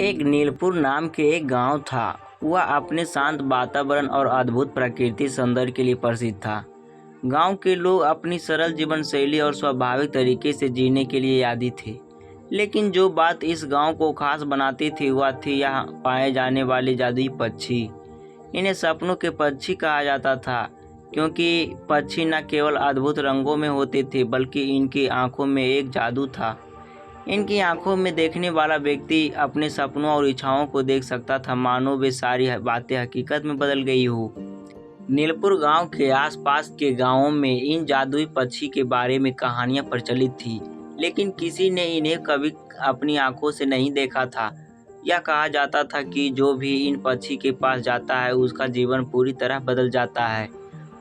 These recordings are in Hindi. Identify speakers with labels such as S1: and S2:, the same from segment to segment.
S1: एक नीलपुर नाम के एक गांव था। वह अपने शांत वातावरण और अद्भुत प्रकृति सौंदर्य के लिए प्रसिद्ध था। गांव के लोग अपनी सरल जीवन शैली और स्वाभाविक तरीके से जीने के लिए आदी थे। लेकिन जो बात इस गांव को खास बनाती थी वह थी यहाँ पाए जाने वाले जादुई पक्षी। इन्हें सपनों के पक्षी कहा जाता था, क्योंकि पक्षी न केवल अद्भुत रंगों में होते थे बल्कि इनकी आंखों में एक जादू था। इनकी आंखों में देखने वाला व्यक्ति अपने सपनों और इच्छाओं को देख सकता था, मानो वे सारी बातें हकीकत में बदल गई हो। नीलपुर गांव के आसपास के गांवों में इन जादुई पक्षी के बारे में कहानियां प्रचलित थी, लेकिन किसी ने इन्हें कभी अपनी आंखों से नहीं देखा था। यह कहा जाता था कि जो भी इन पक्षी के पास जाता है उसका जीवन पूरी तरह बदल जाता है।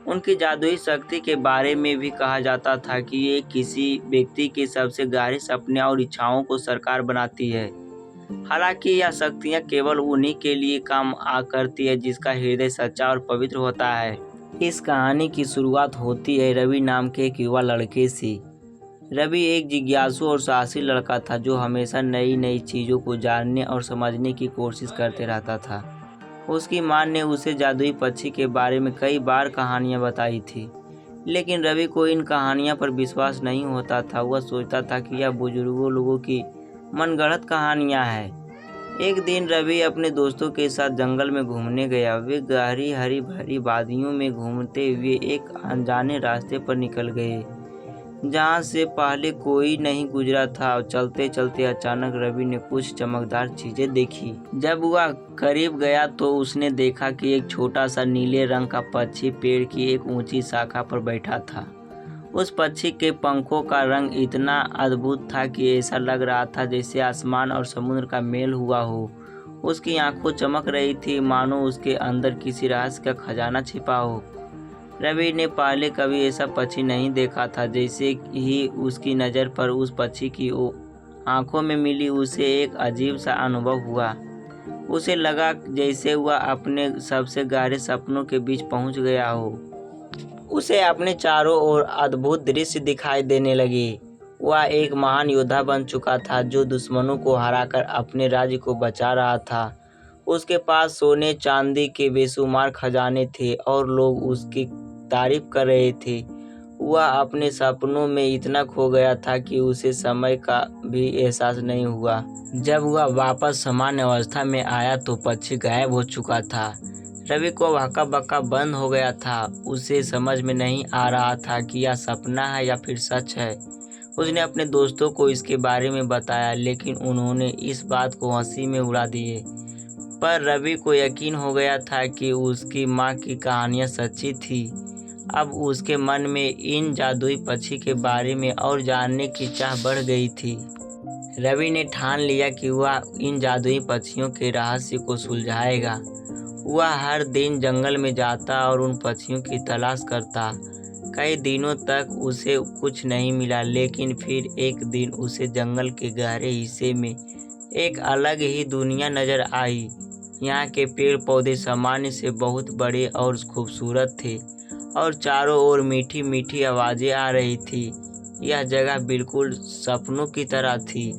S1: उनकी जादुई शक्ति के बारे में भी कहा जाता था कि ये किसी व्यक्ति के सबसे गहरे सपने और इच्छाओं को साकार बनाती है। हालांकि यह शक्तियाँ केवल उन्हीं के लिए काम आ करती है जिसका हृदय सच्चा और पवित्र होता है। इस कहानी की शुरुआत होती है रवि नाम के एक युवा लड़के से। रवि एक जिज्ञासु और साहसी लड़का था जो हमेशा नई नई चीज़ों को जानने और समझने की कोशिश करते रहता था। उसकी माँ ने उसे जादुई पक्षी के बारे में कई बार कहानियाँ बताई थी, लेकिन रवि को इन कहानियों पर विश्वास नहीं होता था। वह सोचता था कि यह बुजुर्गों लोगों की मनगढ़ंत कहानियाँ हैं। एक दिन रवि अपने दोस्तों के साथ जंगल में घूमने गया। वे गहरी हरी भरी वादियों में घूमते हुए एक अनजाने रास्ते पर निकल गए जहाँ से पहले कोई नहीं गुजरा था। चलते चलते अचानक रवि ने कुछ चमकदार चीजें देखी। जब वह करीब गया तो उसने देखा कि एक छोटा सा नीले रंग का पक्षी पेड़ की एक ऊंची शाखा पर बैठा था। उस पक्षी के पंखों का रंग इतना अद्भुत था कि ऐसा लग रहा था जैसे आसमान और समुद्र का मेल हुआ हो। उसकी आंखें चमक रही थी, मानो उसके अंदर किसी रहस्य का खजाना छिपा हो। रवि ने पहले कभी ऐसा पक्षी नहीं देखा था। जैसे ही उसकी नज़र पर उस पक्षी की आंखों में मिली, उसे एक अजीब सा अनुभव हुआ। उसे लगा जैसे वह अपने सबसे गहरे सपनों के बीच पहुंच गया हो। उसे अपने चारों ओर अद्भुत दृश्य दिखाई देने लगे। वह एक महान योद्धा बन चुका था जो दुश्मनों को हराकर अपने राज्य को बचा रहा था। उसके पास सोने चांदी के बेशुमार खजाने थे और लोग उसकी तारीफ कर रहे थे। वह अपने सपनों में इतना खो गया था कि उसे समय का भी एहसास नहीं हुआ। जब वह वापस सामान्य अवस्था में आया तो पक्षी गायब हो चुका था। रवि को हक्का बक्का बंद हो गया था। उसे समझ में नहीं आ रहा था कि यह सपना है या फिर सच है। उसने अपने दोस्तों को इसके बारे में बताया, लेकिन उन्होंने इस बात को हंसी में उड़ा दिए। पर रवि को यकीन हो गया था कि उसकी माँ की कहानियाँ सच्ची थी। अब उसके मन में इन जादुई पक्षी के बारे में और जानने की चाह बढ़ गई थी। रवि ने ठान लिया कि वह इन जादुई पक्षियों के रहस्य को सुलझाएगा। वह हर दिन जंगल में जाता और उन पक्षियों की तलाश करता। कई दिनों तक उसे कुछ नहीं मिला, लेकिन फिर एक दिन उसे जंगल के गहरे हिस्से में एक अलग ही दुनिया नजर आई। यहाँ के पेड़ पौधे सामान्य से बहुत बड़े और खूबसूरत थे और चारों ओर मीठी मीठी आवाज़ें आ रही थी। यह जगह बिल्कुल सपनों की तरह थी।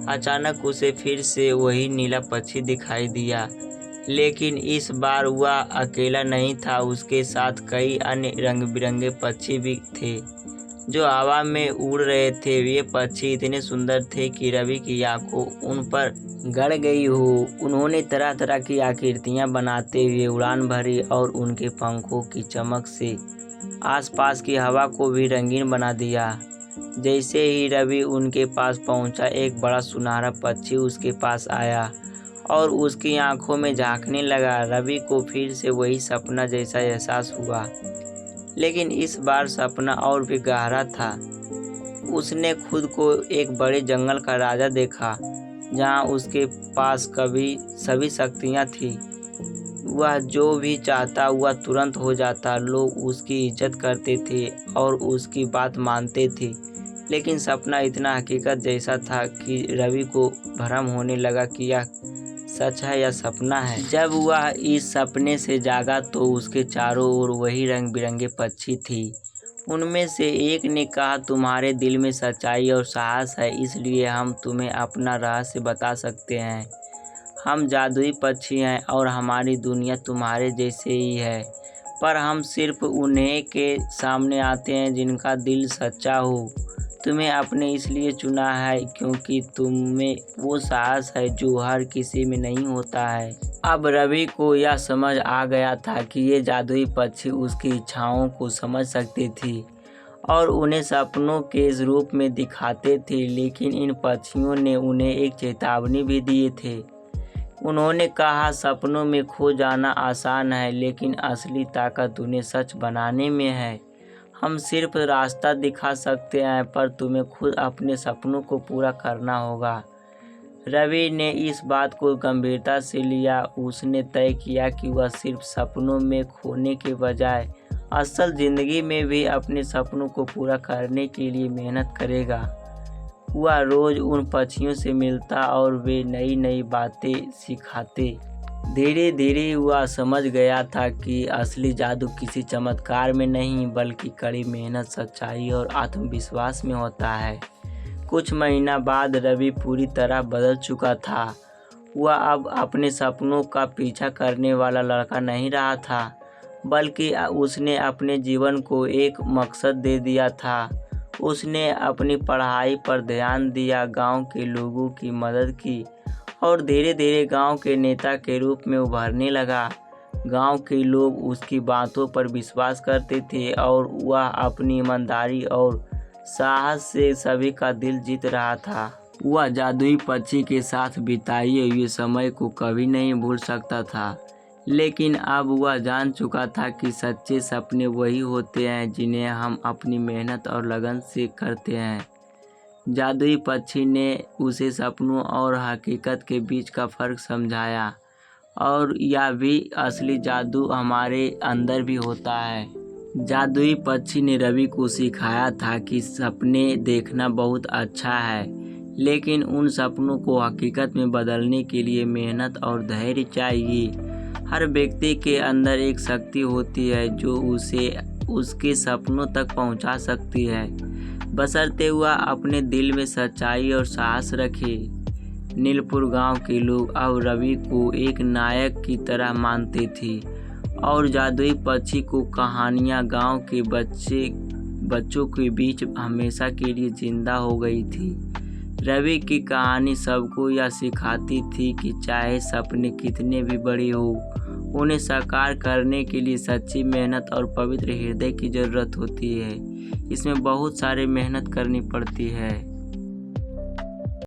S1: अचानक उसे फिर से वही नीला पक्षी दिखाई दिया, लेकिन इस बार वह अकेला नहीं था। उसके साथ कई अन्य रंग बिरंगे पक्षी भी थे जो हवा में उड़ रहे थे। ये पक्षी इतने सुंदर थे कि रवि की आंखों उन पर गड़ गई हो। उन्होंने तरह तरह की आकृतियां बनाते हुए उड़ान भरी और उनके पंखों की चमक से आसपास की हवा को भी रंगीन बना दिया। जैसे ही रवि उनके पास पहुंचा, एक बड़ा सुनहरा पक्षी उसके पास आया और उसकी आंखों में झांकने लगा। रवि को फिर से वही सपना जैसा एहसास हुआ, लेकिन इस बार सपना और भी गहरा था। उसने खुद को एक बड़े जंगल का राजा देखा जहां उसके पास कभी सभी शक्तियां थी। वह जो भी चाहता वह तुरंत हो जाता। लोग उसकी इज्जत करते थे और उसकी बात मानते थे, लेकिन सपना इतना हकीकत जैसा था कि रवि को भ्रम होने लगा कि यह सच है या सपना है। जब वह इस सपने से जागा तो उसके चारों ओर वही रंग बिरंगे पक्षी थी उनमें से एक ने कहा, तुम्हारे दिल में सच्चाई और साहस है, इसलिए हम तुम्हें अपना रहस्य बता सकते हैं। हम जादुई पक्षी हैं और हमारी दुनिया तुम्हारे जैसे ही है, पर हम सिर्फ उन्हें के सामने आते हैं जिनका दिल सच्चा हो। तुम्हें आपने इसलिए चुना है क्योंकि तुम्हें वो साहस है जो हर किसी में नहीं होता है। अब रवि को यह समझ आ गया था कि ये जादुई पक्षी उसकी इच्छाओं को समझ सकती थी और उन्हें सपनों के रूप में दिखाते थे, लेकिन इन पक्षियों ने उन्हें एक चेतावनी भी दिए थे। उन्होंने कहा, सपनों में खो जाना आसान है, लेकिन असली ताकत उन्हें सच बनाने में है। हम सिर्फ रास्ता दिखा सकते हैं, पर तुम्हें खुद अपने सपनों को पूरा करना होगा। रवि ने इस बात को गंभीरता से लिया। उसने तय किया कि वह सिर्फ सपनों में खोने के बजाय असल ज़िंदगी में भी अपने सपनों को पूरा करने के लिए मेहनत करेगा। वह रोज़ उन पक्षियों से मिलता और वे नई नई बातें सिखाते। धीरे धीरे वह समझ गया था कि असली जादू किसी चमत्कार में नहीं, बल्कि कड़ी मेहनत, सच्चाई और आत्मविश्वास में होता है। कुछ महीना बाद रवि पूरी तरह बदल चुका था। वह अब अपने सपनों का पीछा करने वाला लड़का नहीं रहा था, बल्कि उसने अपने जीवन को एक मकसद दे दिया था। उसने अपनी पढ़ाई पर ध्यान दिया, गांव के लोगों की मदद की और धीरे धीरे गांव के नेता के रूप में उभरने लगा। गांव के लोग उसकी बातों पर विश्वास करते थे और वह अपनी ईमानदारी और साहस से सभी का दिल जीत रहा था। वह जादुई पक्षी के साथ बिताए हुए समय को कभी नहीं भूल सकता था, लेकिन अब वह जान चुका था कि सच्चे सपने वही होते हैं जिन्हें हम अपनी मेहनत और लगन से करते हैं। जादुई पक्षी ने उसे सपनों और हकीकत के बीच का फ़र्क समझाया और यह भी असली जादू हमारे अंदर भी होता है। जादुई पक्षी ने रवि को सिखाया था कि सपने देखना बहुत अच्छा है, लेकिन उन सपनों को हकीकत में बदलने के लिए मेहनत और धैर्य चाहिए। हर व्यक्ति के अंदर एक शक्ति होती है जो उसे उसके सपनों तक पहुंचा सकती है, बशर्ते वह अपने दिल में सच्चाई और साहस रखे। नीलपुर गांव के लोग अब रवि को एक नायक की तरह मानते थे और जादुई पक्षी को कहानियाँ गांव के बच्चों के बीच हमेशा के लिए जिंदा हो गई थी। रवि की कहानी सबको यह सिखाती थी कि चाहे सपने कितने भी बड़े हो, उन्हें साकार करने के लिए सच्ची मेहनत और पवित्र हृदय की ज़रूरत होती है। इसमें बहुत सारी मेहनत करनी पड़ती है।